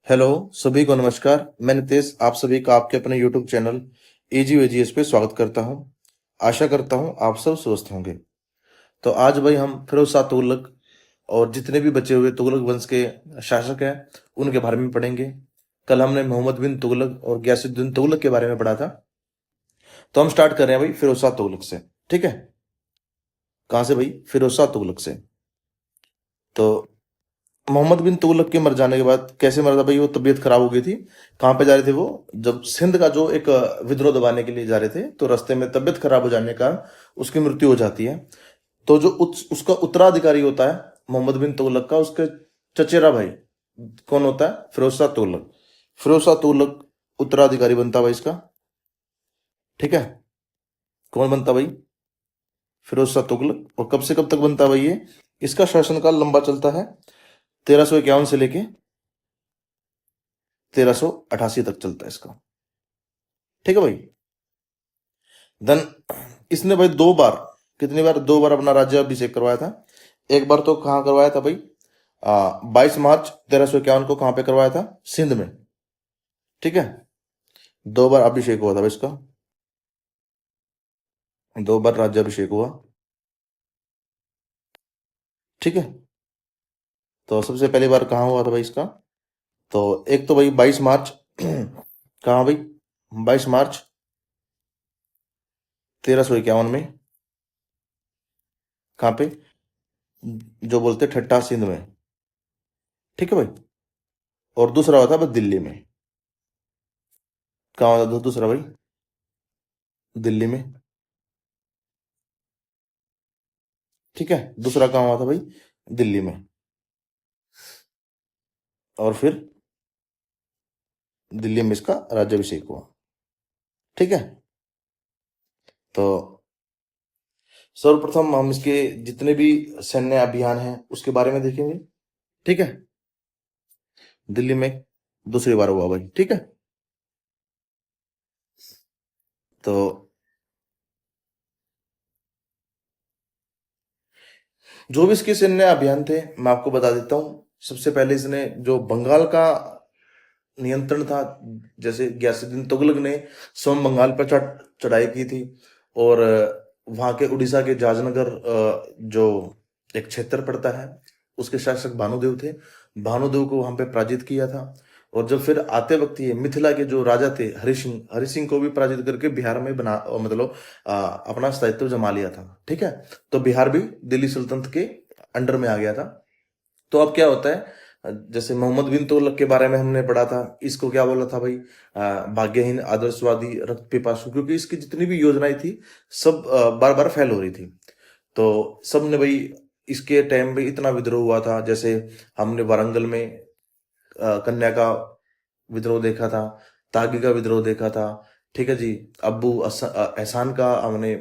Hello सभी को नमस्कार। मैं नितेश आप सभी का आपके अपने यूट्यूब चैनल एजी वेजीएस पे स्वागत करता हूं। आशा करता हूं आप सब स्वस्थ होंगे। तो आज भाई हम फिरोज शाह तुगलक और जितने भी बचे हुए तुगलक वंश के शासक हैं उनके बारे में पढ़ेंगे। कल हमने मोहम्मद बिन तुगलक और गयासुद्दीन तुगलक के बारे में पढ़ा था। तो हम स्टार्ट कर रहे हैं भाई फिरोज शाह तुगलक से। ठीक है, कहाँ से भाई? फिरोज शाह तुगलक से। तो मोहम्मद बिन तुगलक के मर जाने के बाद कैसे मरा था भाई? वो तबीयत खराब हो गई थी। कहाँ पे जा रहे थे वो? जब सिंध का जो एक विद्रोह दबाने के लिए जा रहे थे तो रास्ते में तबीयत खराब हो जाने का उसकी मृत्यु हो जाती है। तो जो उसका उत्तराधिकारी होता है मोहम्मद बिन तुगलक का, उसके चचेरा भाई कौन होता है? फिरोज शाह तुगलक। फिरोज शाह तुगलक उत्तराधिकारी बनता भाई इसका। ठीक है, कौन बनता भाई? फिरोज शाह तुगलक। और कब से कब तक बनता भाई ये? इसका शासनकाल लंबा चलता है 1351 से लेके 1388 तक चलता है इसका। ठीक है भाई। देन इसने भाई दो बार, कितनी बार? दो बार अपना राज्याभिषेक करवाया था। एक बार तो कहाँ करवाया था भाई? 22 मार्च 1351 को कहाँ पे करवाया था? सिंध में। ठीक है, दो बार अभिषेक हुआ था भाई इसका। दो बार राज्याभिषेक हुआ। ठीक है, तो सबसे पहली बार कहाँ हुआ था भाई इसका? तो एक तो भाई 22 मार्च कहाँ भाई? 22 मार्च 1351 में। कहाँ पे? जो बोलते ठट्टा सिंध में। ठीक है भाई। और दूसरा हुआ था भाई दिल्ली में। कहाँ हुआ था दूसरा भाई? दिल्ली में। ठीक है, दूसरा कहाँ हुआ था भाई? दिल्ली में। और फिर दिल्ली में इसका राज्याभिषेक हुआ। ठीक है, तो सर्वप्रथम हम इसके जितने भी सैन्य अभियान हैं उसके बारे में देखेंगे। ठीक है, दिल्ली में दूसरी बार हुआ भाई। ठीक है, तो जो भी इसके सैन्य अभियान थे मैं आपको बता देता हूँ। सबसे पहले इसने जो बंगाल का नियंत्रण था, जैसे गयासुद्दीन तुगलक ने सोम बंगाल पर चढ़ाई की थी। और वहां के उड़ीसा के जाजनगर जो एक क्षेत्र पड़ता है, उसके शासक भानुदेव थे। भानुदेव को वहां पे पराजित किया था। और जब फिर आते वक्त ये मिथिला के जो राजा थे हरि सिंह को भी पराजित करके बिहार में बना मतलब अपना स्थायित्व जमा लिया था। ठीक है, तो बिहार भी दिल्ली सल्तनत के अंडर में आ गया था। तो अब क्या होता है, जैसे मोहम्मद बिन तुगलक के बारे में हमने पढ़ा था। इसको क्या बोला था भाई? भाग्यहीन, आदर्शवादी, रक्त पिपासु। क्योंकि इसकी जितनी भी योजनाएं थी सब बार बार फेल हो रही थी। तो सब ने भाई इसके टाइम में इतना विद्रोह हुआ था। जैसे हमने वारंगल में कन्या का विद्रोह देखा था, तागी का विद्रोह देखा था। ठीक है जी, एहसान का हमने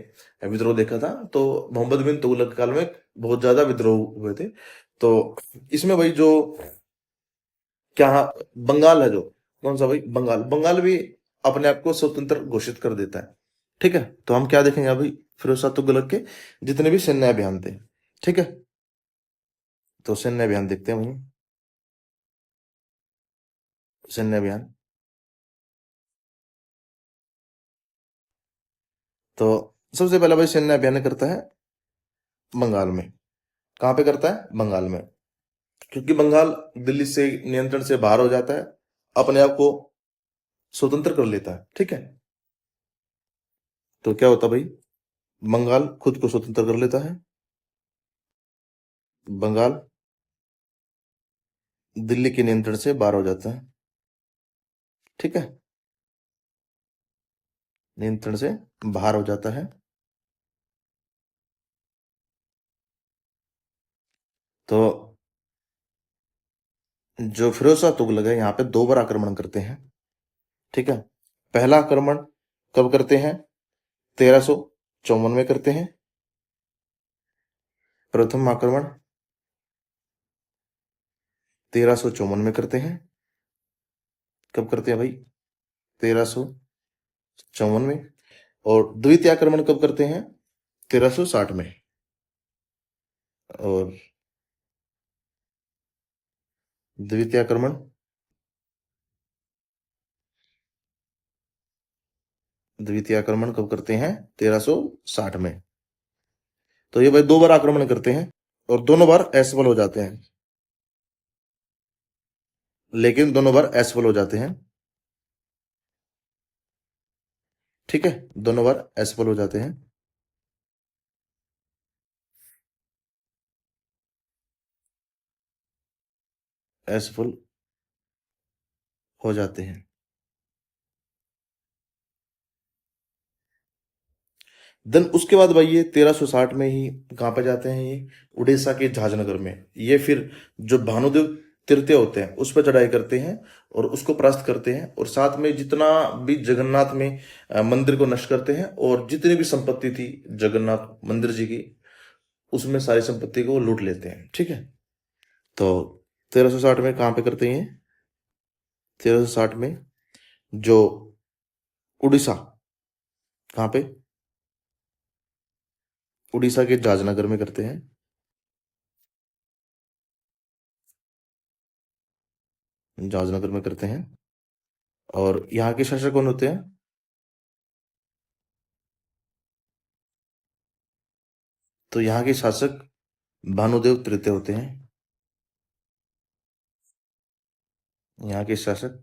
विद्रोह देखा था। तो मोहम्मद बिन तुगलक काल में बहुत ज्यादा विद्रोह हुए थे। तो इसमें भाई जो क्या, बंगाल है जो, कौन सा भाई? बंगाल। बंगाल भी अपने आप को स्वतंत्र घोषित कर देता है। ठीक है, तो हम क्या देखेंगे अभी? फिरोज शाह तुगलक के जितने भी सैन्य अभियान थे। ठीक है, तो सैन्य अभियान देखते हैं वहीं। सैन्य अभियान, तो सबसे पहला भाई सैन्य अभियान करता है बंगाल में। कहाँ पे करता है? बंगाल में। क्योंकि बंगाल दिल्ली से नियंत्रण से बाहर हो जाता है, अपने आप को स्वतंत्र कर लेता है। ठीक है, तो क्या होता भाई? बंगाल खुद को स्वतंत्र कर लेता है। बंगाल दिल्ली के नियंत्रण से बाहर हो जाता है। ठीक है, नियंत्रण से बाहर हो जाता है। तो जो फिरोज शाह तुगलक है यहाँ पे दो बार आक्रमण करते हैं। ठीक है, पहला आक्रमण कब करते हैं? 1354 में करते हैं। प्रथम आक्रमण 1354 में करते हैं। कब करते हैं भाई? 1354 में। और द्वितीय आक्रमण कब करते हैं? 1360 में। और द्वितीय आक्रमण द्वितीय आक्रमण कब करते हैं? 1360 में। तो ये भाई 2 बार आक्रमण करते हैं और दोनों बार असफल हो जाते हैं, लेकिन दोनों बार असफल हो जाते हैं। ठीक है, दोनों बार असफल हो जाते हैं। असफल हो जाते हैं। देन उसके बाद भाई ये 1360 में ही कहाँ पे जाते हैं? ये उड़ीसा के झांझनगर में। ये फिर जो भानुदेव तृतीय होते हैं उस पर चढ़ाई करते हैं और उसको परास्त करते हैं, और साथ में जितना भी जगन्नाथ में मंदिर को नष्ट करते हैं, और जितनी भी संपत्ति थी जगन्नाथ मंदिर जी की, उसमें सारी संपत्ति को लूट लेते हैं। ठीक है, तो 1360 में कहाँ पे करते हैं? 1360 में जो उड़ीसा, कहाँ पे? उड़ीसा के झांझनगर में करते हैं। झांझनगर में करते हैं। और यहाँ के शासक कौन होते हैं? तो यहाँ के शासक भानुदेव तृतीय होते हैं। यहाँ के शासक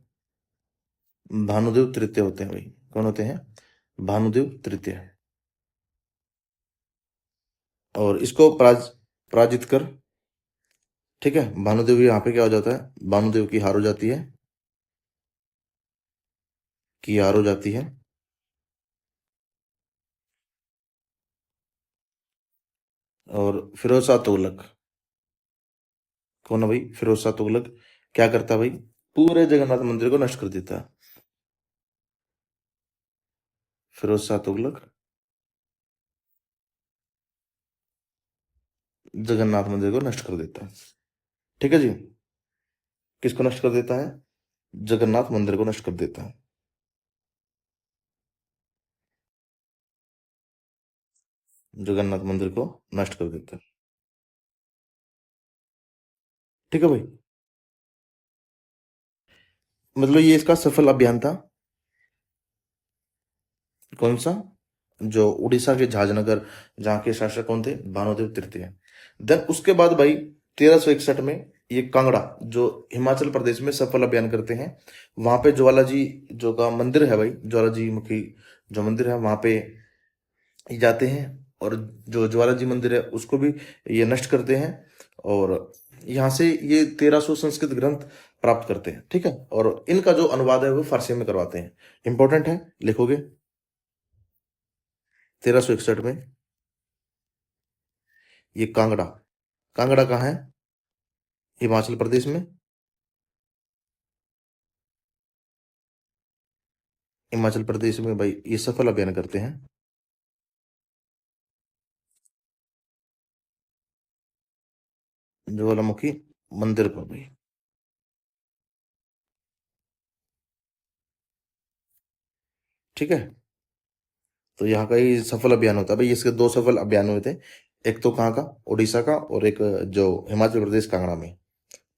भानुदेव तृतीय होते हैं भाई। कौन होते हैं? भानुदेव तृतीय। और इसको पराजित कर, ठीक है, भानुदेव यहाँ पे क्या हो जाता है? भानुदेव की हार हो जाती है, की हार हो जाती है। और फिरोज शाह तुगलक, कौन है भाई? फिरोज शाह तुगलक क्या करता है भाई? पूरे जगन्नाथ मंदिर को नष्ट कर देता है। फिरोज शाह तुगलक जगन्नाथ मंदिर को नष्ट कर देता है। ठीक है जी, किसको नष्ट कर देता है? जगन्नाथ मंदिर को नष्ट कर देता है। जगन्नाथ मंदिर को नष्ट कर देता है। ठीक है भाई, मतलब ये इसका सफल अभियान था। कौन सा? जो उड़ीसा के झांझनगर, जहाँ के शासक कौन थे? भानुदेव तृतीय। देन उसके बाद भाई 1361 में ये कांगड़ा, जो हिमाचल प्रदेश में सफल अभियान करते हैं। वहां पे ज्वाला जी जो का मंदिर है भाई, ज्वाला जी मुखी जो मंदिर है, वहां पे ये जाते हैं और जो ज्वाला जी मंदिर है उसको भी ये नष्ट करते हैं। और यहाँ से ये 1300 संस्कृत ग्रंथ प्राप्त करते हैं। ठीक है, और इनका जो अनुवाद है वो फारसी में करवाते हैं। इंपॉर्टेंट है, लिखोगे 1361 में ये कांगड़ा। कांगड़ा कहाँ है? हिमाचल प्रदेश में। हिमाचल प्रदेश में भाई ये सफल अभियान करते हैं। ज्वालामुखी मंदिर पर भाई। ठीक है, तो यहाँ का ही सफल अभियान होता है भाई। इसके 2 सफल अभियान हुए थे, एक तो कहाँ का? उड़ीसा का, और एक जो हिमाचल प्रदेश कांगड़ा में।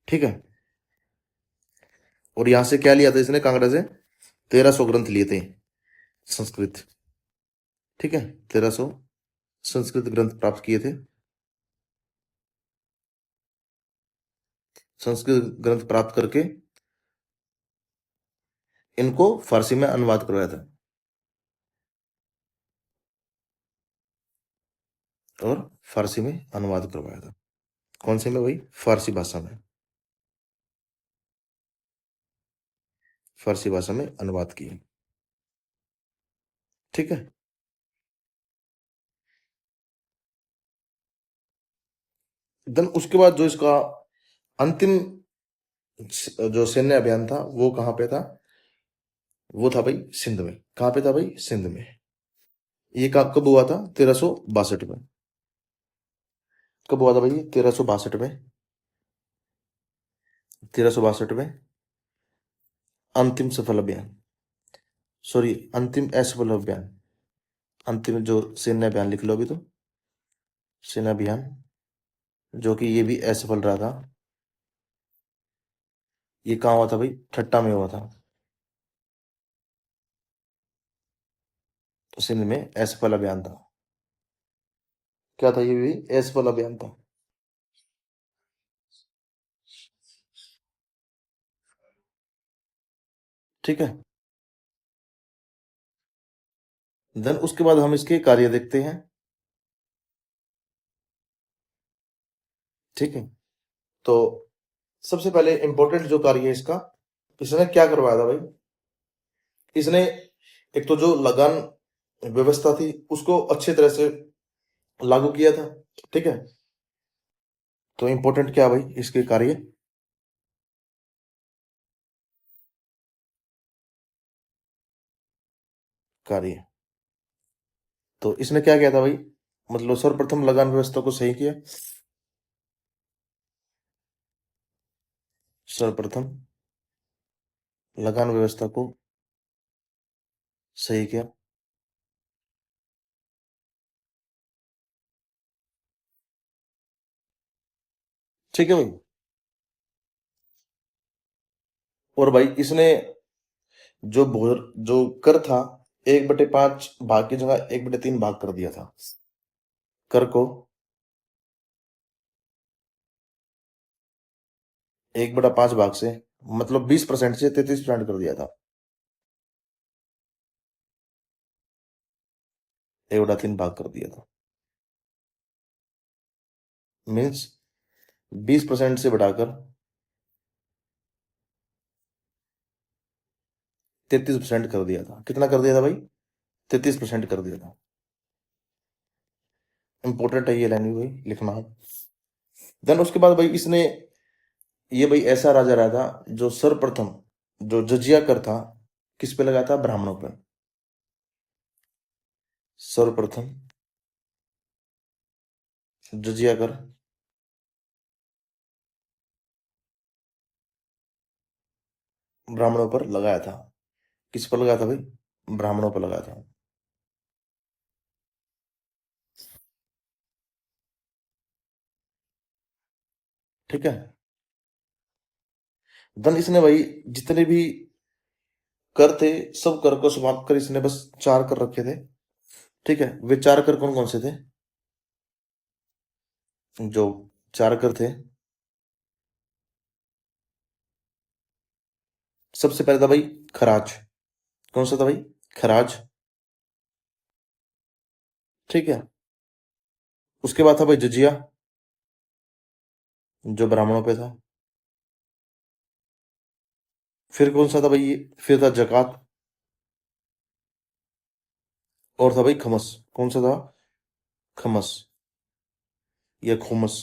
ठीक है, और यहाँ से क्या लिया था इसने? कांगड़ा से 1300 ग्रंथ लिए थे संस्कृत। ठीक है, 1300 संस्कृत ग्रंथ प्राप्त किए थे। संस्कृत ग्रंथ प्राप्त करके इनको फारसी में अनुवाद करवाया था। और फारसी में अनुवाद करवाया था। कौन से में भाई? फारसी भाषा में। फारसी भाषा में अनुवाद किए। ठीक है, देन उसके बाद जो इसका अंतिम जो सैन्य अभियान था वो कहाँ पे था? वो था भाई सिंध में। कहाँ पे था भाई? सिंध में। ये कब हुआ था? 1362 में। कब हुआ था भाई? 1362 में। 1362 में अंतिम सफल अभियान, सॉरी अंतिम असफल अभियान। अंतिम जो सैन्य अभियान लिख लो अभी तो, सैन्य अभियान जो कि ये भी असफल रहा था। ये कहाँ हुआ था भाई? ठट्टा में हुआ था। सिंध में असफल अभियान था। क्या था ये भी? असफल अभियान था। ठीक है। देन उसके बाद हम इसके कार्य देखते हैं। ठीक है। तो सबसे पहले इंपॉर्टेंट जो कार्य है इसका, इसने क्या करवाया था भाई? इसने एक तो जो लगान व्यवस्था थी उसको अच्छी तरह से लागू किया था। ठीक है। तो इंपॉर्टेंट क्या भाई इसके कार्य? कार्य। तो इसने क्या किया था भाई? मतलब सर्वप्रथम लगान व्यवस्था को सही किया। सर्वप्रथम लगान व्यवस्था को सही किया। ठीक है भाई। और भाई इसने जो कर था, 1/5 भाग की जगह 1/3 भाग कर दिया था कर को। 1/5 भाग से मतलब 20% से 33% कर दिया था। 1/3 भाग कर दिया था। मीन्स 20% से बढ़ाकर 33% कर दिया था। कितना कर दिया था भाई? 33% कर दिया था। इंपॉर्टेंट है ये लाइन भाई, लिखना है। देन उसके बाद भाई इसने, ये भाई ऐसा राजा रहा था जो सर्वप्रथम जो जजिया कर था किस पे लगाया था? ब्राह्मणों पे। सर्वप्रथम जजिया कर ब्राह्मणों पर लगाया था। किस पर लगाया था भाई? ब्राह्मणों पर लगाया था। ठीक है। देन इसने भाई जितने भी कर थे सब कर को समाप्त कर इसने बस 4 कर रखे थे। ठीक है। वे 4 कर कौन कौन से थे? जो 4 कर थे, सबसे पहले था भाई खराज। कौन सा था भाई? खराज। ठीक है। उसके बाद था भाई जजिया, जो ब्राह्मणों पे था। फिर कौन सा था भाई? फिर था जकात। और था भाई खमस। कौन सा था? खमस या खुमस।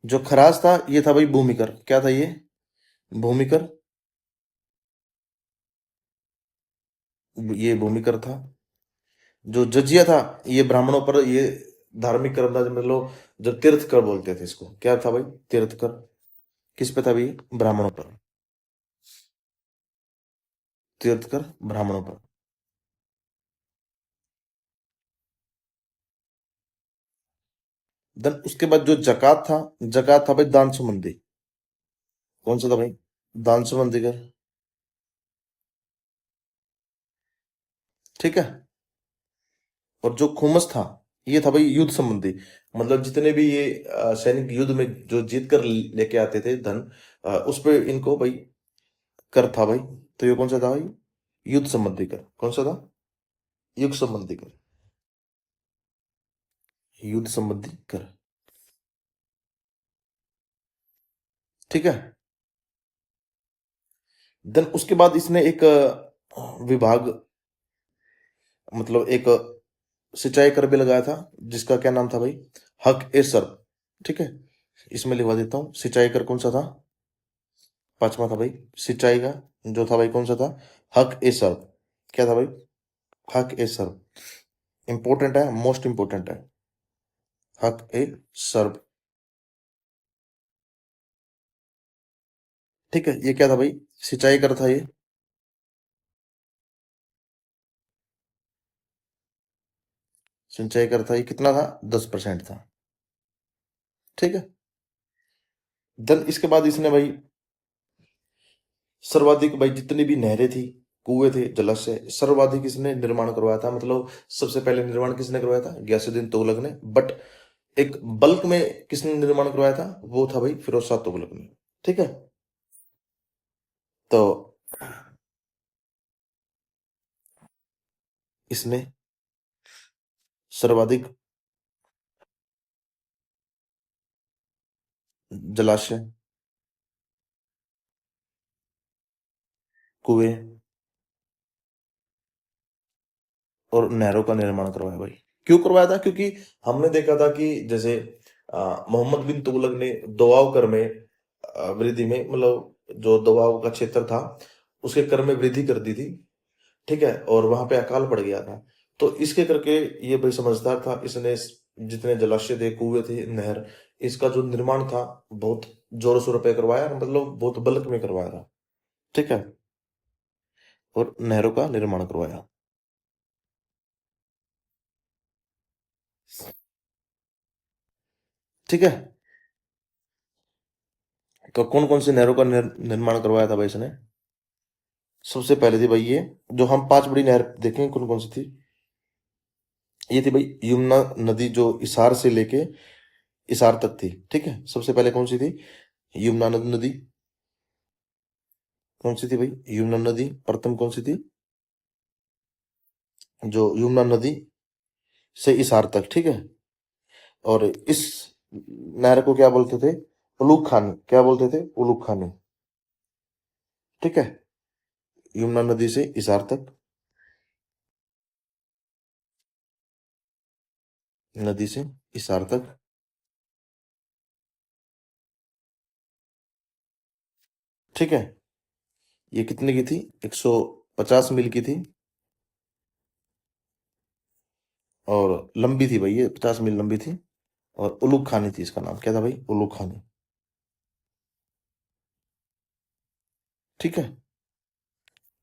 जो खराज था ये था भाई भूमिकर। क्या था ये? भूमिकर। ये भूमिकर था। जो जजिया था ये ब्राह्मणों पर, ये धार्मिक कर्म था, मतलब जो तीर्थ कर बोलते थे इसको। क्या था भाई? तीर्थ कर। किस पे था भाई? ब्राह्मणों पर। तीर्थ कर ब्राह्मणों पर। देन उसके बाद जो जकात था, जकात था भाई दान संबंधी। कौन सा था भाई? दान संबंधी कर। ठीक है। और जो खुमस था ये था भाई युद्ध संबंधी। मतलब जितने भी ये सैनिक युद्ध में जो जीत कर लेके आते थे धन, उस पे इनको भाई कर था भाई। तो ये कौन सा था भाई? युद्ध संबंधी कर। कौन सा था? युद्ध संबंधी कर। युद्ध संबंधी कर। ठीक है। देन उसके बाद इसने एक विभाग, मतलब एक सिंचाई कर भी लगाया था, जिसका क्या नाम था भाई? हक ए सर। ठीक है। इसमें लिखवा देता हूँ, सिंचाई कर कौन सा था? 5वां था भाई सिंचाई का। जो था भाई कौन सा था? हक ए सर। क्या था भाई? हक ए सर। इंपॉर्टेंट है, मोस्ट इंपॉर्टेंट है। हक ए सर्व। ठीक है। ये क्या था भाई? सिंचाई कर था ये। सिंचाई कर था ये, कितना था? 10% था। ठीक है। देन इसके बाद इसने भाई सर्वाधिक भाई जितनी भी नहरें थी कुएं थे, जलाशय, सर्वाधिक किसने निर्माण करवाया था, मतलब सबसे पहले निर्माण किसने करवाया था, गयासुद्दीन तुगलक ने। बट एक बल्क में किसने निर्माण करवाया था, वो था भाई फिरोज शाह तुगलक ने। ठीक है। तो इसने सर्वाधिक जलाशय, कुएं और नहरों का निर्माण करवाया भाई। क्यों करवाया था, क्योंकि हमने देखा था कि जैसे मोहम्मद बिन तुगलक ने दोआब कर में वृद्धि में, मतलब जो दोआब का क्षेत्र था उसके कर में वृद्धि कर दी थी। ठीक है, और वहां पे अकाल पड़ गया था। तो इसके करके ये भाई समझदार था, इसने जितने जलाशय थे, कुएं थे, नहर, इसका जो निर्माण था बहुत जोरों शोरों पे करवाया, मतलब बहुत बल्क में करवाया था। ठीक है, और नहरों का निर्माण करवाया। ठीक है। तो कौन कौन सी नहरों का निर्माण करवाया था भाई इसने। सबसे पहले थी भाई ये, जो हम पांच बड़ी नहर देखें कौन कौन सी थी। ये थी भाई यमुना नदी, जो इसार से लेके इसार तक थी। ठीक है, सबसे पहले कौन सी थी, यमुना नदी। कौन सी थी भाई, यमुना नदी प्रथम कौन सी थी, जो यमुना नदी से इसार तक। ठीक है, और इस नहर को क्या बोलते थे, उलूक खानी। क्या बोलते थे, उलूक खानी। ठीक है, यमुना नदी से इसार तक, नदी से इसार तक। ठीक है, ये कितने की थी, 150 मील की थी, और लंबी थी भाई, ये 50 मील लंबी थी। और उलूक खानी थी, इसका नाम क्या था भाई, उलूक खानी। ठीक है,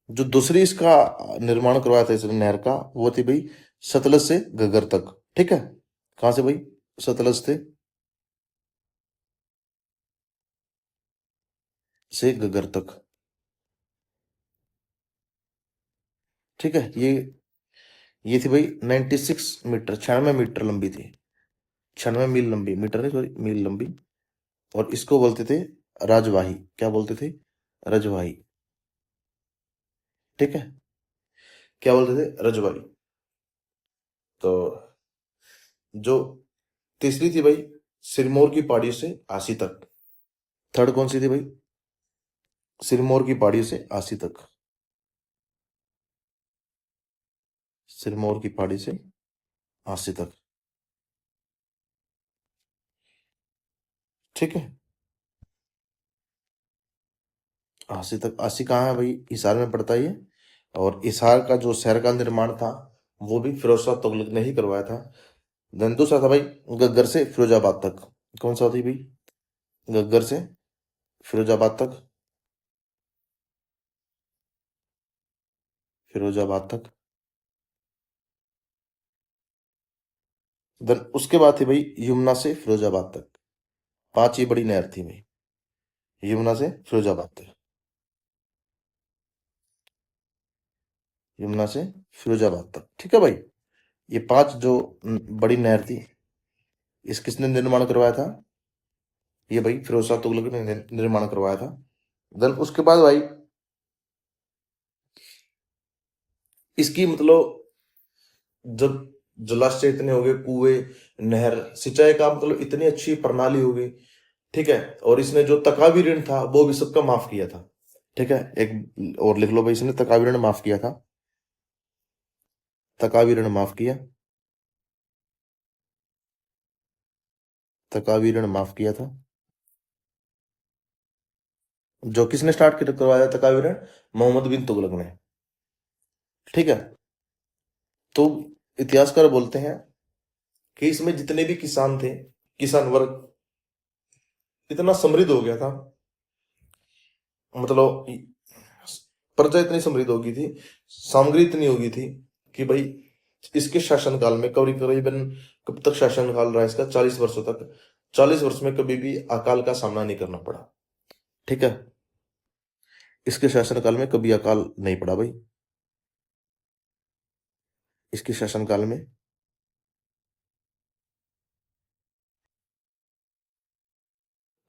जो दूसरी इसका निर्माण करवाया था इस नहर का, वो थी भाई सतलज से घग्गर तक। ठीक है, कहां से भाई, सतलज से घग्गर तक। ठीक है, ये थी भाई 96 मीटर, 96 मीटर लंबी थी, 96 मील लंबी, मीटर नहीं सॉरी, मील लंबी। और इसको बोलते थे राजवाही। क्या बोलते थे, रजवाही। ठीक है, क्या बोलते थे, रजवाही। तो जो तीसरी थी भाई, सिरमौर की पहाड़ी से आसी तक। थर्ड कौन सी थी भाई, सिरमौर की पहाड़ी से आसी तक। सिरमौर की पहाड़ी से आसी तक। ठीक है, आसी तक। आसी कहाँ है भाई, हिसार में पड़ता है ये। और हिसार का जो शहर का निर्माण था वो भी फिरोज शाह तुगलक ने ही करवाया था। देन दूसरा था भाई, गग्गर से फिरोजाबाद तक। कौन सा थी भाई, गग्गर से फिरोजाबाद तक, फिरोजाबाद तक। देन उसके बाद थी भाई यमुना से फिरोजाबाद तक। पांच ही बड़ी नहर थी भाई, यमुना से फिरोजाबाद तक, यमुना से फिरोजाबाद तक। ठीक है भाई, ये पांच जो बड़ी नहर थी, इस किसने निर्माण करवाया था, ये भाई फिरोज शाह तुगलक ने निर्माण करवाया था। देन उसके बाद भाई इसकी, मतलब जब जलाशय इतने हो गए, कुएं, नहर, सिंचाई का मतलब इतनी अच्छी प्रणाली हो गई। ठीक है, और इसने जो तकावी ऋण था वो भी सबका माफ किया था। ठीक है, एक और लिख लो भाई, इसने तकावी ऋण माफ किया था, तकावी ऋण माफ किया, तकावी ऋण माफ किया था। जो किसने स्टार्ट करवाया तकावी ऋण, मोहम्मद बिन तुगलक ने। ठीक है, तो इतिहासकार बोलते हैं कि इसमें जितने भी किसान थे, किसान वर्ग इतना समृद्ध हो गया था, मतलब प्रजा इतनी समृद्ध हो गई थी, सामग्री इतनी हो गई थी कि भाई इसके शासनकाल में, करीब करीबन कब तक शासनकाल रहा इसका, 40 वर्षों तक। 40 वर्ष में कभी भी अकाल का सामना नहीं करना पड़ा। ठीक है, इसके शासनकाल में कभी अकाल नहीं पड़ा भाई। इसके शासनकाल में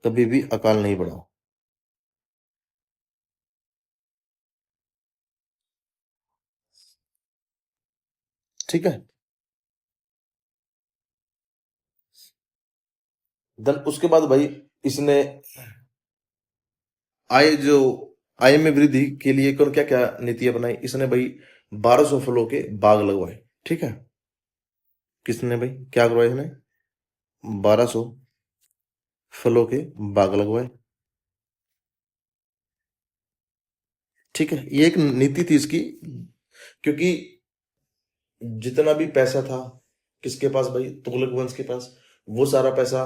कभी भी अकाल नहीं पड़ा। ठीक है। देन उसके बाद भाई इसने आय जो आय में वृद्धि के लिए कौन क्या क्या नीति अपनाई इसने भाई? 1200 फलों के बाग लगवाए। ठीक है। किसने भाई क्या करवाए इसने? 1200 फलों के बाग लगवाए। ठीक है, ये एक नीति थी इसकी, क्योंकि जितना भी पैसा था किसके पास भाई? तुगलक वंश के पास। वो सारा पैसा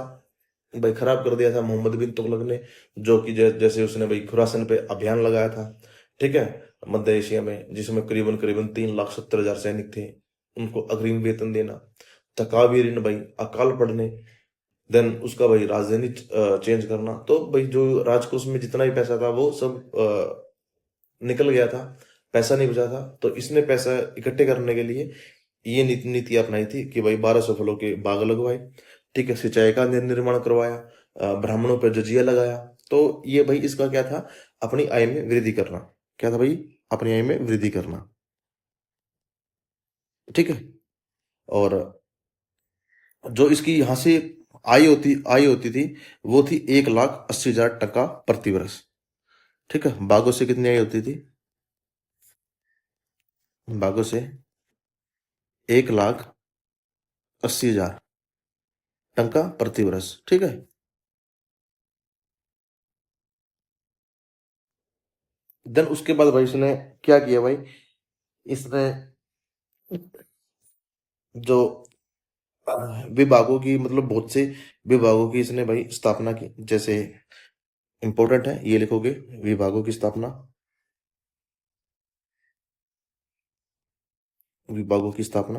भाई खराब कर दिया था मोहम्मद बिन तुगलक ने, जो कि जैसे उसने भाई खुरासन पे अभियान लगाया था। ठीक है। मध्य एशिया में, जिसमें करीबन करीबन 3,70,000 सैनिक थे, उनको अग्रिम वेतन देना, तकावी ऋण भाई, अकाल पड़ने, देन उसका भाई राजधानी चेंज करना। तो भाई जो राजकोष में जितना भी पैसा था वो सब निकल गया था, पैसा नहीं बचा था। तो इसने पैसा इकट्ठे करने के लिए ये नीति अपनाई थी कि भाई 1200 फलों के बाग लगवाए। ठीक है, सिंचाई का निर्माण करवाया, ब्राह्मणों पर जजिया लगाया। तो ये भाई इसका क्या था? अपनी आय में वृद्धि करना। क्या था भाई? अपनी आय में वृद्धि करना। ठीक है। और जो इसकी यहाँ से आय होती थी वो थी 1,80,000 टका प्रति वर्ष। ठीक है। बागों से कितनी आय होती थी? बागों से 1,80,000 टका प्रति वर्ष। ठीक है। देन उसके बाद भाई इसने क्या किया भाई? इसने जो विभागों की, मतलब बहुत से विभागों की इसने भाई स्थापना की। जैसे इंपॉर्टेंट है, ये लिखोगे, विभागों की स्थापना, विभागों की स्थापना।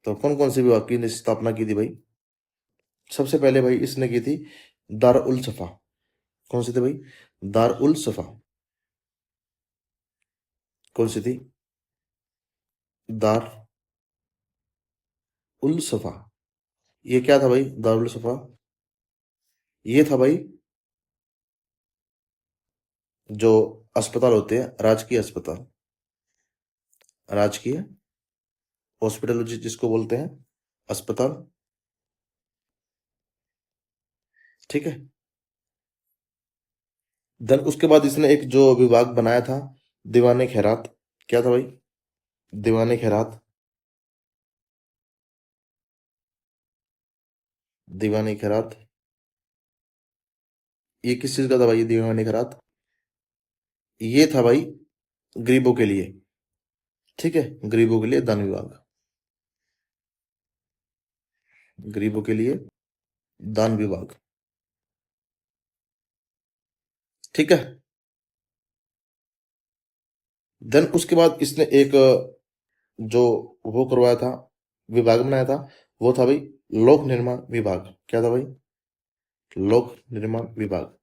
तो कौन कौन से विभाग की स्थापना की थी भाई? सबसे पहले भाई इसने की थी दार उल सफा। कौन सी थी भाई? दार उल सफा। कौन सी थी? दार उल सफा। ये क्या था भाई दार उल सफा? ये था भाई जो अस्पताल होते हैं, राजकीय अस्पताल, राजकीय हॉस्पिटल जिसको बोलते हैं, अस्पताल। ठीक है। देन उसके बाद इसने एक जो विभाग बनाया था, दीवाने खैरात। क्या था भाई? दीवाने खैरात। दीवाने खैरात, ये किस चीज का था भाई दीवाने खैरात? ये था भाई गरीबों के लिए। ठीक है, गरीबों के लिए दान विभाग, गरीबों के लिए दान विभाग। ठीक है। देन उसके बाद इसने एक जो वो करवाया था, विभाग बनाया था, वो था भाई लोक निर्माण विभाग। क्या था भाई? लोक निर्माण विभाग।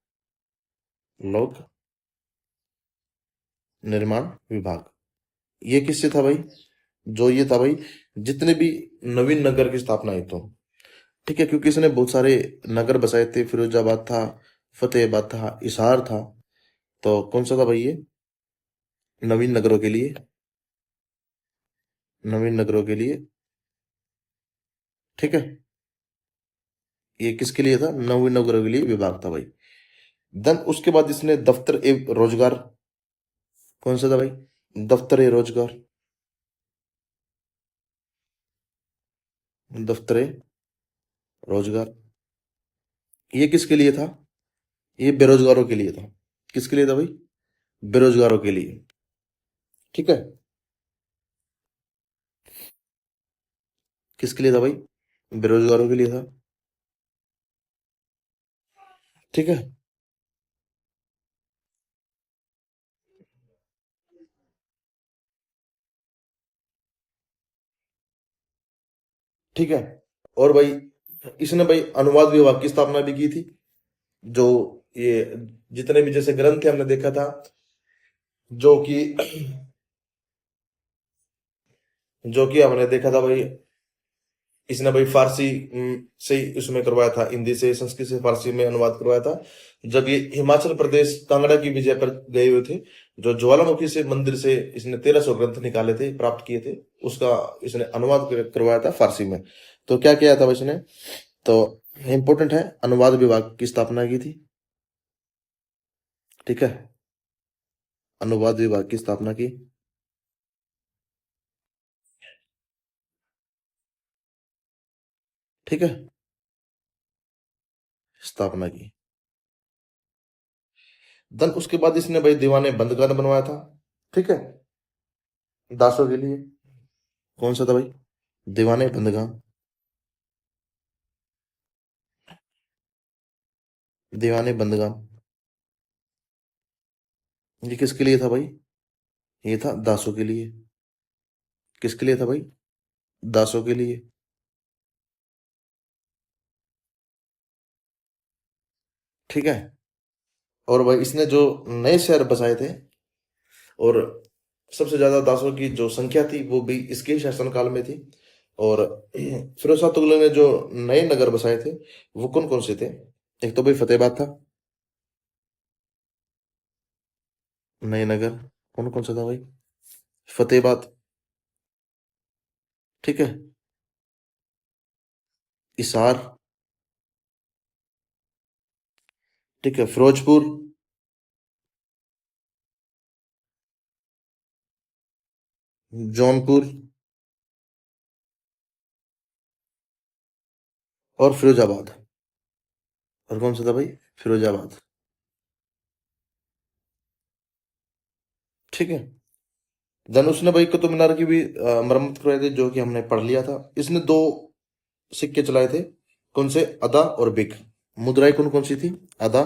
लोक निर्माण विभाग। ये किससे था भाई? जो ये था भाई जितने भी नवीन नगर की स्थापना है तो। ठीक है, क्योंकि इसने बहुत सारे नगर बसाए थे, फिरोजाबाद था, फतेहाबाद था, हिसार था। तो कौन सा था भाई ये? नवीन नगरों के लिए, नवीन नगरों के लिए। ठीक है। ये किसके लिए था? नवीन नगरों के लिए विभाग था भाई। देन उसके बाद इसने दफ्तर एवं रोजगार। कौन सा था भाई? दफ्तर ए रोजगार। दफ्तर ए रोजगार, ये किसके लिए था? ये बेरोजगारों के लिए था। किसके लिए था भाई? बेरोजगारों के लिए। ठीक है। किसके लिए था भाई? बेरोजगारों के लिए था। ठीक है। ठीक है। और भाई इसने भाई अनुवाद विभाग की स्थापना भी की थी। जो ये जितने भी जैसे ग्रंथ थे हमने देखा था, जो कि जो कि हमने देखा था भाई, इसने भाई फारसी से उसमें करवाया था, हिंदी से संस्कृत से फारसी में अनुवाद करवाया था। जब ये हिमाचल प्रदेश कांगड़ा की विजय पर गए हुए थे, जो ज्वालामुखी से मंदिर से इसने 1300 ग्रंथ निकाले थे, प्राप्त किए थे, उसका इसने अनुवाद करवाया था फारसी में। तो क्या किया था इसने, तो इम्पोर्टेंट है, अनुवाद विभाग की स्थापना की थी। ठीक है, अनुवाद विभाग की स्थापना की। ठीक है, स्थापना की। देन उसके बाद इसने भाई दीवाने बंदगान बनवाया था। ठीक है, दासों के लिए। कौन सा था भाई, दीवाने बंदगान। दीवाने बंदगान, ये किसके लिए था भाई, ये था दासों के लिए। किसके लिए था भाई, दासों के लिए। ठीक है, और भाई इसने जो नए शहर बसाए थे, और सबसे ज्यादा दासों की जो संख्या थी वो भी इसके ही शासनकाल में थी। और फिरोज शाह तुगलक ने जो नए नगर बसाए थे, वो कौन कौन से थे। एक तो भाई फतेहाबाद था, नए नगर। कौन कौन सा था भाई, फतेहाबाद। ठीक है, हिसार। ठीक है, फिरोजपुर। जौनपुर। और फिरोजाबाद। और कौन सा था भाई, फिरोजाबाद। ठीक है, देन उसने भाई कुतुब मीनार की भी मरम्मत करवाई थी, जो कि हमने पढ़ लिया था। इसने दो सिक्के चलाए थे, कौन से, अदा और बिक। मुद्राएं कौन कौन सी थी, अदा,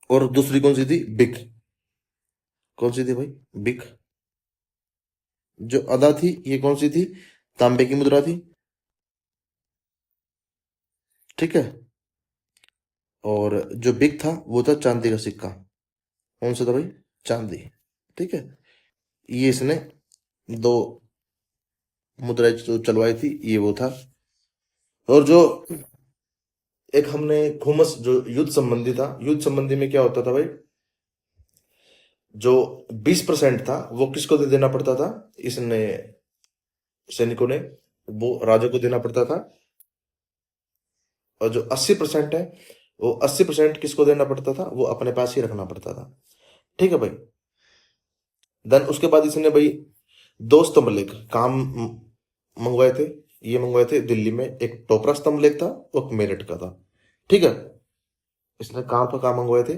और दूसरी कौन सी थी, बिक। कौन सी थी भाई, बिक। जो अदा थी ये कौन सी थी, तांबे की मुद्रा थी। ठीक है, और जो बिक था वो था चांदी का सिक्का। कौन सा था भाई, चांदी। ठीक है, ये इसने दो मुद्राएं जो चलवाई थी, ये वो था। और जो एक हमने खुमस जो युद्ध संबंधी था, युद्ध संबंधी में क्या होता था भाई, जो 20% था वो किसको दे देना पड़ता था, इसने सैनिकों ने, वो राजा को देना पड़ता था। और जो 80% है, वो 80% किसको देना पड़ता था, वो अपने पास ही रखना पड़ता था। ठीक है भाई, देन उसके बाद इसने भाई दो स्तंभ लेख काम मंगवाए थे। ये मंगवाए थे दिल्ली में, एक टोपरा स्तंभ लेख था, और एक मेरठ का था। ठीक है, इसने कहाँ पर काम मंगवाए थे,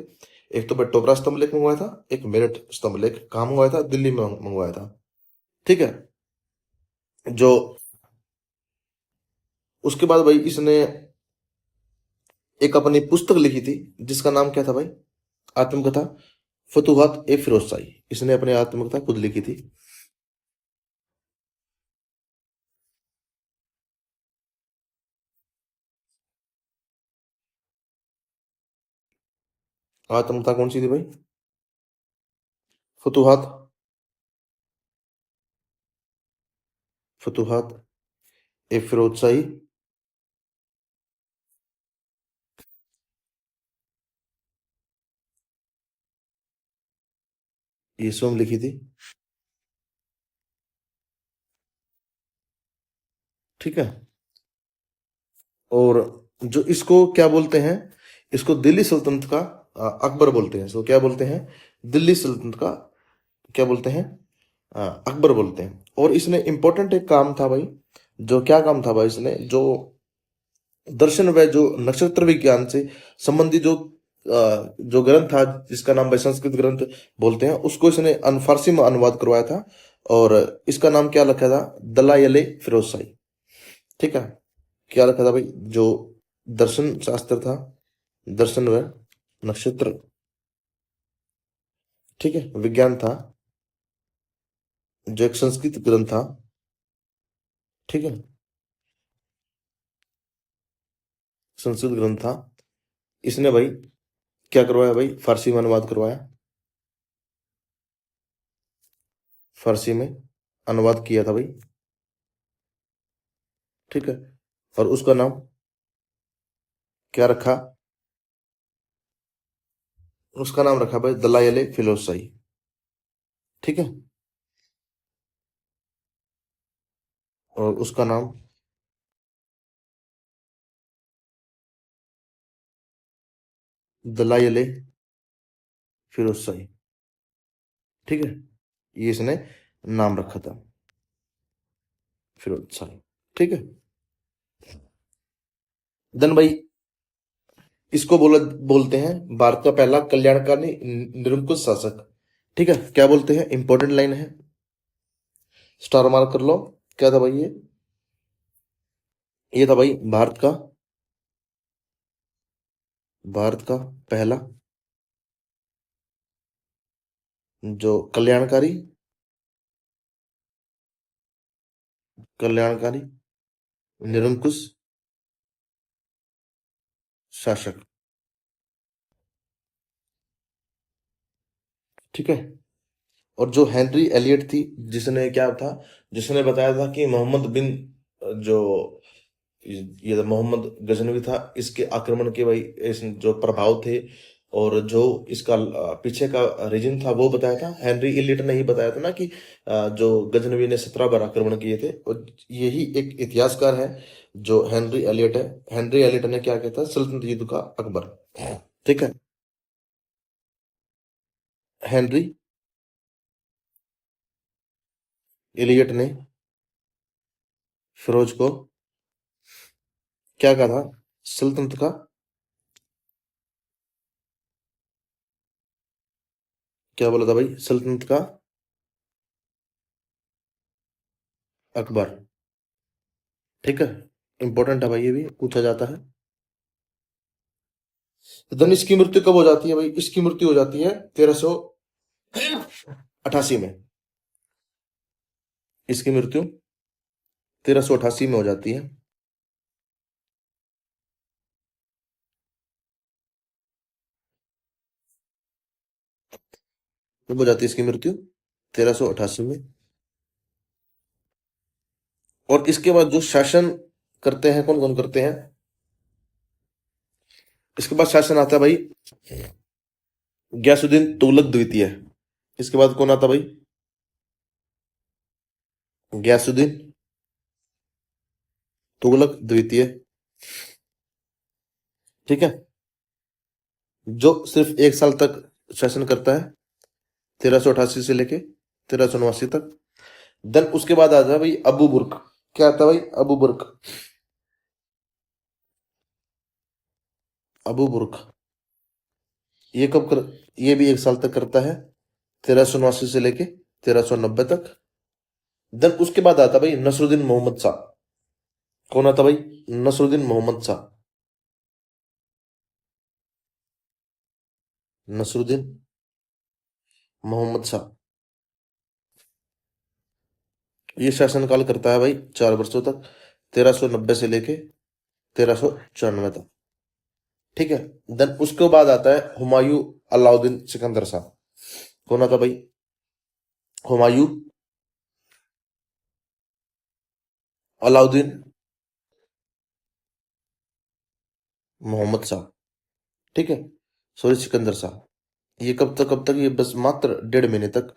एक तो भाई टोपरा स्तंभ लेख मंगवाया था, एक मेरठ स्तंभ लेख कहाँ मंगवाया था, दिल्ली में मंगवाया था। ठीक है, जो उसके बाद भाई इसने एक अपनी पुस्तक लिखी थी, जिसका नाम क्या था भाई, आत्मकथा फतुहात ए फिरोज शाही। इसने अपनी आत्मकथा खुद लिखी थी। आत्मकथा कौन सी थी भाई, फतुहात। फतुहात ए फिरोज शाही, ये स्वयं लिखी थी। ठीक है, और जो इसको क्या बोलते हैं, इसको दिल्ली सल्तनत का अकबर बोलते हैं। इसको क्या बोलते हैं, दिल्ली सल्तनत का क्या बोलते हैं, अकबर बोलते हैं। और इसने इंपॉर्टेंट एक काम था भाई, जो क्या काम था भाई, इसने जो दर्शन व जो नक्षत्र विज्ञान से संबंधित जो ग्रंथ था, जिसका नाम भाई संस्कृत ग्रंथ बोलते हैं, उसको इसने फारसी में अनुवाद करवाया था। और इसका नाम क्या रखा था, दलायले फिरोज शाही। ठीक है, क्या रखा था भाई, जो दर्शन शास्त्र था, दर्शन व नक्षत्र, ठीक है, विज्ञान था, जो एक संस्कृत ग्रंथ था। ठीक है, संस्कृत ग्रंथ था, इसने भाई क्या करवाया भाई, फारसी में अनुवाद करवाया, फारसी में अनुवाद किया था भाई, ठीक है। और उसका नाम क्या रखा, उसका नाम रखा भाई दलाइल फिलोसाई, ठीक है। और उसका नाम दलाइल फिरोज, ठीक है। ये इसने नाम रखा था, फिरोज शाही, ठीक है। देन भाई इसको बोलते हैं भारत का पहला कल्याणकारी निरंकुश शासक, ठीक है। क्या बोलते हैं, इंपॉर्टेंट लाइन है, स्टार मार्क कर लो। क्या था भाई ये था भाई भारत का पहला जो कल्याणकारी निरंकुश शासक, ठीक है। और जो हेनरी एलियट थी, जिसने क्या था, जिसने बताया था कि मोहम्मद बिन जो ये मोहम्मद गजनवी था, इसके आक्रमण के भाई इस जो प्रभाव थे और जो इसका पीछे का रीजन था वो बताया था, हेनरी एलियट ने ही बताया था ना कि जो गजनवी ने 17 बार आक्रमण किए थे। और यही एक इतिहासकार है जो हेनरी एलियट है। हेनरी एलियट ने क्या कहता, सल्तनत युद्ध का अकबर, ठीक है। हेनरी एलियट ने फिरोज को क्या कहा था, सल्तनत का, क्या बोला था भाई, सल्तनत का अकबर, ठीक है। इंपॉर्टेंट है भाई, ये भी पूछा जाता है। देन इसकी मृत्यु कब हो जाती है भाई, इसकी मृत्यु हो जाती है 1388 में, इसकी मृत्यु 1388 में हो जाती है। कब हो जाती है इसकी मृत्यु, 1388 में। और इसके बाद जो शासन करते हैं, कौन कौन करते हैं, इसके बाद शासन आता है भाई गयासुद्दीन तुगलक द्वितीय। इसके बाद कौन आता भाई, गयासुद्दीन तुगलक द्वितीय, ठीक है। जो सिर्फ 1 साल तक शासन करता है, 1388 से लेके 1389 तक। देन उसके बाद आता है भाई अबू बुर्क। क्या आता है भाई, अबू बुर्क, अबू बुर्क। ये कब कर, ये भी 1 साल तक करता है, 1389 से लेके 1390 तक। देन उसके बाद आता भाई नसरुद्दीन मोहम्मद शाह। कौन आता भाई, नसरुद्दीन मोहम्मद शाह, नसरुद्दीन मोहम्मद शाह। ये शासनकाल करता है भाई 4 वर्षों तक, 1390 से लेके 1394 तक, ठीक है। देन उसके बाद आता है हुमायूं अलाउद्दीन सिकंदर शाह। कौन आता भाई, हुमायूं अलाउद्दीन मोहम्मद शाह, ठीक है। सॉरी, सिकंदर शाह। ये कब तक ये बस मात्र 1.5 महीने तक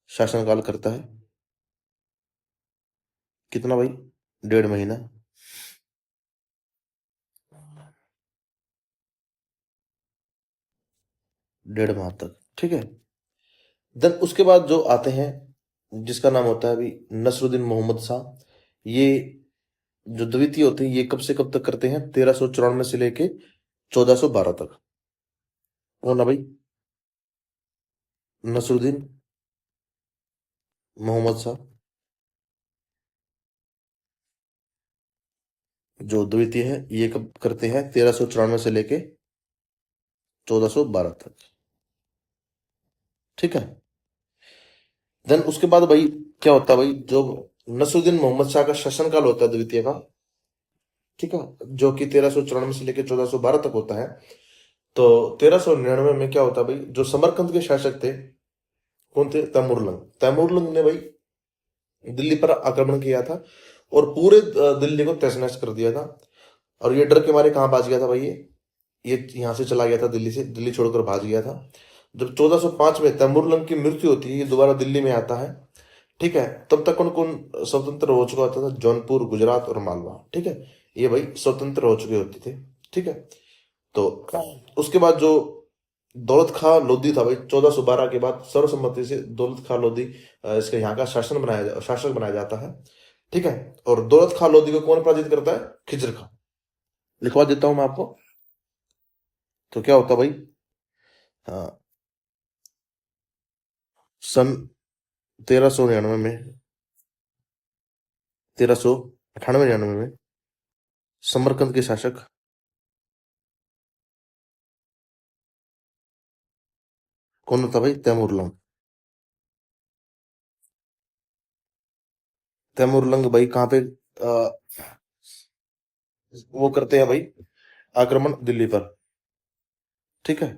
शासनकाल करता है। कितना भाई, 1.5 महीना, 1.5 माह तक, ठीक है। देन उसके बाद जो आते हैं, जिसका नाम होता है अभी नसरुद्दीन मोहम्मद शाह। ये जो द्वितीय होते हैं, ये कब से कब तक करते हैं, 1394 से लेके 1412 तक। कौन है भाई, नसरुद्दीन मोहम्मद शाह। जो द्वितीय है ये कब करते हैं, 1394 से लेके 1412 तक, ठीक है। देन उसके बाद भाई क्या होता है भाई, जो नसरुद्दीन मोहम्मद शाह का शासनकाल होता है द्वितीय का, ठीक है, जो कि 1394 से लेकर 1412 तक होता है। तो 1399 में क्या होता भाई, जो समरकंद के शासक थे, कौन थे, तैमूरलंग। तैमूरलंग ने भाई दिल्ली पर आक्रमण किया था और पूरे दिल्ली को तहस नहस कर दिया था। और ये डर के मारे कहाँ भाग गया था भाई, ये यहाँ से चला गया था, दिल्ली से, दिल्ली छोड़कर भाग गया था। जब 1405 में तैमूरलंग की मृत्यु होती है, ये दोबारा दिल्ली में आता है, ठीक है। तब तक कौन कौन स्वतंत्र हो चुका होता था, जौनपुर, गुजरात और मालवा, ठीक है। ये भाई स्वतंत्र हो चुके होते थे, ठीक है। तो उसके बाद जो दौलत खां लोधी था भाई, 1412 के बाद सर्वसम्मति से दौलत खां लोधी इसके यहाँ का शासक बनाया जाता है, ठीक है। और दौलत खां लोधी को कौन पराजित करता है, खिजर खां। लिखवा देता हूं मैं आपको। तो क्या होता भाई, हाँ, सन 1399 में, 1398-99 में समरकंद के शासक कौन होता भाई, तैमूरलंग। तैमूरलंग भाई कहाँ पे वो करते हैं भाई, आक्रमण दिल्ली पर, ठीक है।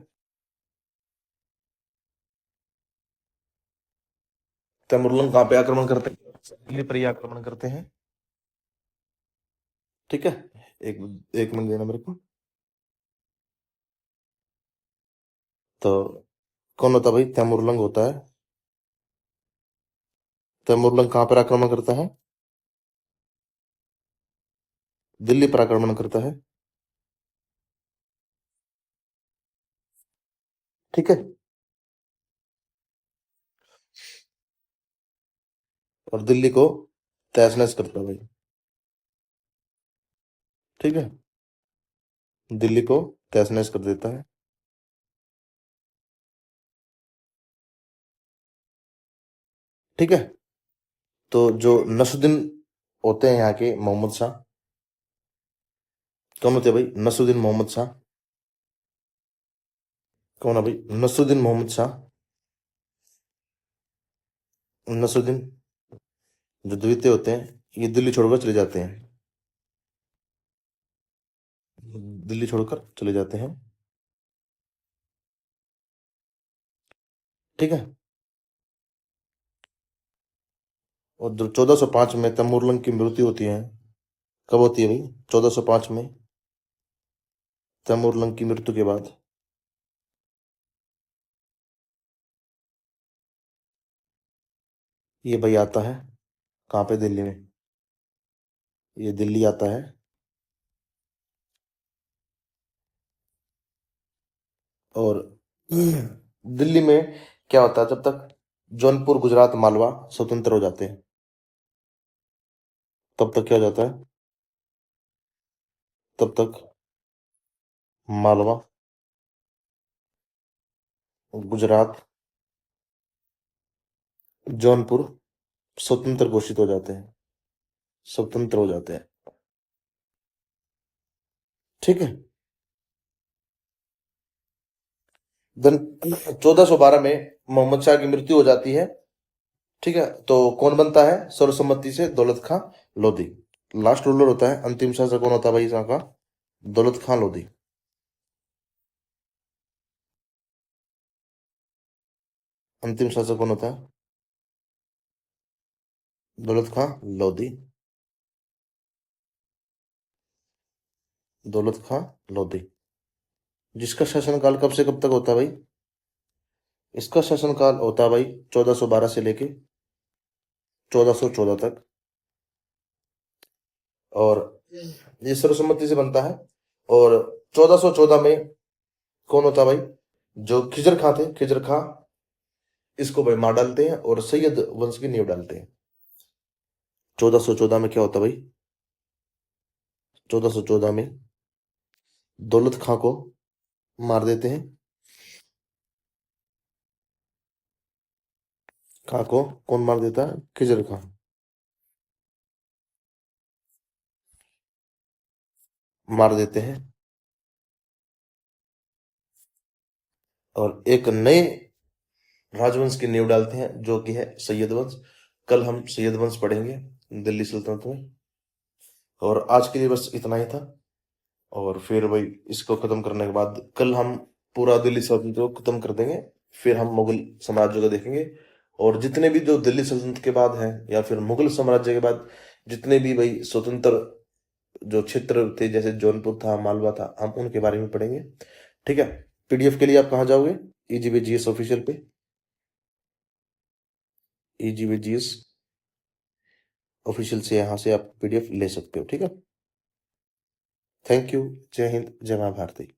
तैमूरलंग कहाँ पे आक्रमण करते हैं, दिल्ली पर ही आक्रमण करते हैं, ठीक है। एक एक मिनट देना मेरे को। तो कौन होता भाई, तैमूरलंग होता है। तैमूरलंग कहाँ पर आक्रमण करता है, दिल्ली पर आक्रमण करता है, ठीक है। और दिल्ली को तहस नहस करता है भाई, ठीक है। दिल्ली को तहस नहस कर देता है, ठीक है। तो जो नसरुद्दीन होते हैं यहाँ के, मोहम्मद शाह, कौन होते हैं भाई, नसरुद्दीन मोहम्मद शाह। कौन है भाई, नसरुद्दीन मोहम्मद शाह। नसरुद्दीन जो द्वितीय होते हैं, ये दिल्ली छोड़कर चले जाते हैं, दिल्ली छोड़कर चले जाते हैं, ठीक है। और जब 1405 में तैमूरलंग की मृत्यु होती है, कब होती है भाई, 1405 में तैमूरलंग की मृत्यु के बाद ये भाई आता है कहाँ पे, दिल्ली में। ये दिल्ली आता है, और दिल्ली में क्या होता है, जब तक जौनपुर, गुजरात, मालवा स्वतंत्र हो जाते हैं, तब तक क्या हो जाता है, तब तक मालवा, गुजरात, जौनपुर स्वतंत्र घोषित हो जाते हैं, स्वतंत्र हो जाते हैं, ठीक है। देन 1412 में मोहम्मद शाह की मृत्यु हो जाती है, ठीक है। तो कौन बनता है सर्वसम्मति से, दौलत खां लोधी। लास्ट रूलर होता है, अंतिम शासक कौन होता है भाई यहाँ का, दौलत खां लोधी। अंतिम शासक कौन होता है, दौलत खां लोधी। दौलत खां लोधी, जिसका शासनकाल कब से कब तक होता है भाई, इसका शासनकाल होता है भाई 1412 से लेके 1414 तक। और ये सर्वसम्मति से बनता है। और 1414 में कौन होता है भाई, जो खिजर खां थे, खिजर खां इसको भाई मार डालते हैं और सैयद वंश की नींव डालते हैं। 1414 में क्या होता है भाई, 1414 में दौलत खां को मार देते हैं। खां को कौन मार देता है, खिजर खां मार देते हैं, और एक नए राजवंश की नींव डालते हैं, जो कि है सैयद वंश। कल हम सैयद वंश पढ़ेंगे दिल्ली सल्तनत में। और आज के लिए बस इतना ही था। और फिर भाई इसको खत्म करने के बाद कल हम पूरा दिल्ली सल्तनत को खत्म कर देंगे। फिर हम मुगल साम्राज्य को देखेंगे, और जितने भी जो दिल्ली सल्तनत के बाद हैं या फिर मुगल साम्राज्य के बाद जितने भी भाई स्वतंत्र जो क्षेत्र थे, जैसे जौनपुर था, मालवा था, हम उनके बारे में पढ़ेंगे। ठीक है। पीडीएफ के लिए आप कहाँ जाओगे? ईजीवी जीएस ऑफिशियल पे, ईजीवी जीएस ऑफिशियल से यहाँ से आप पीडीएफ ले सकते हो। ठीक है। Thank you. जय हिंद, जय माँ भारती।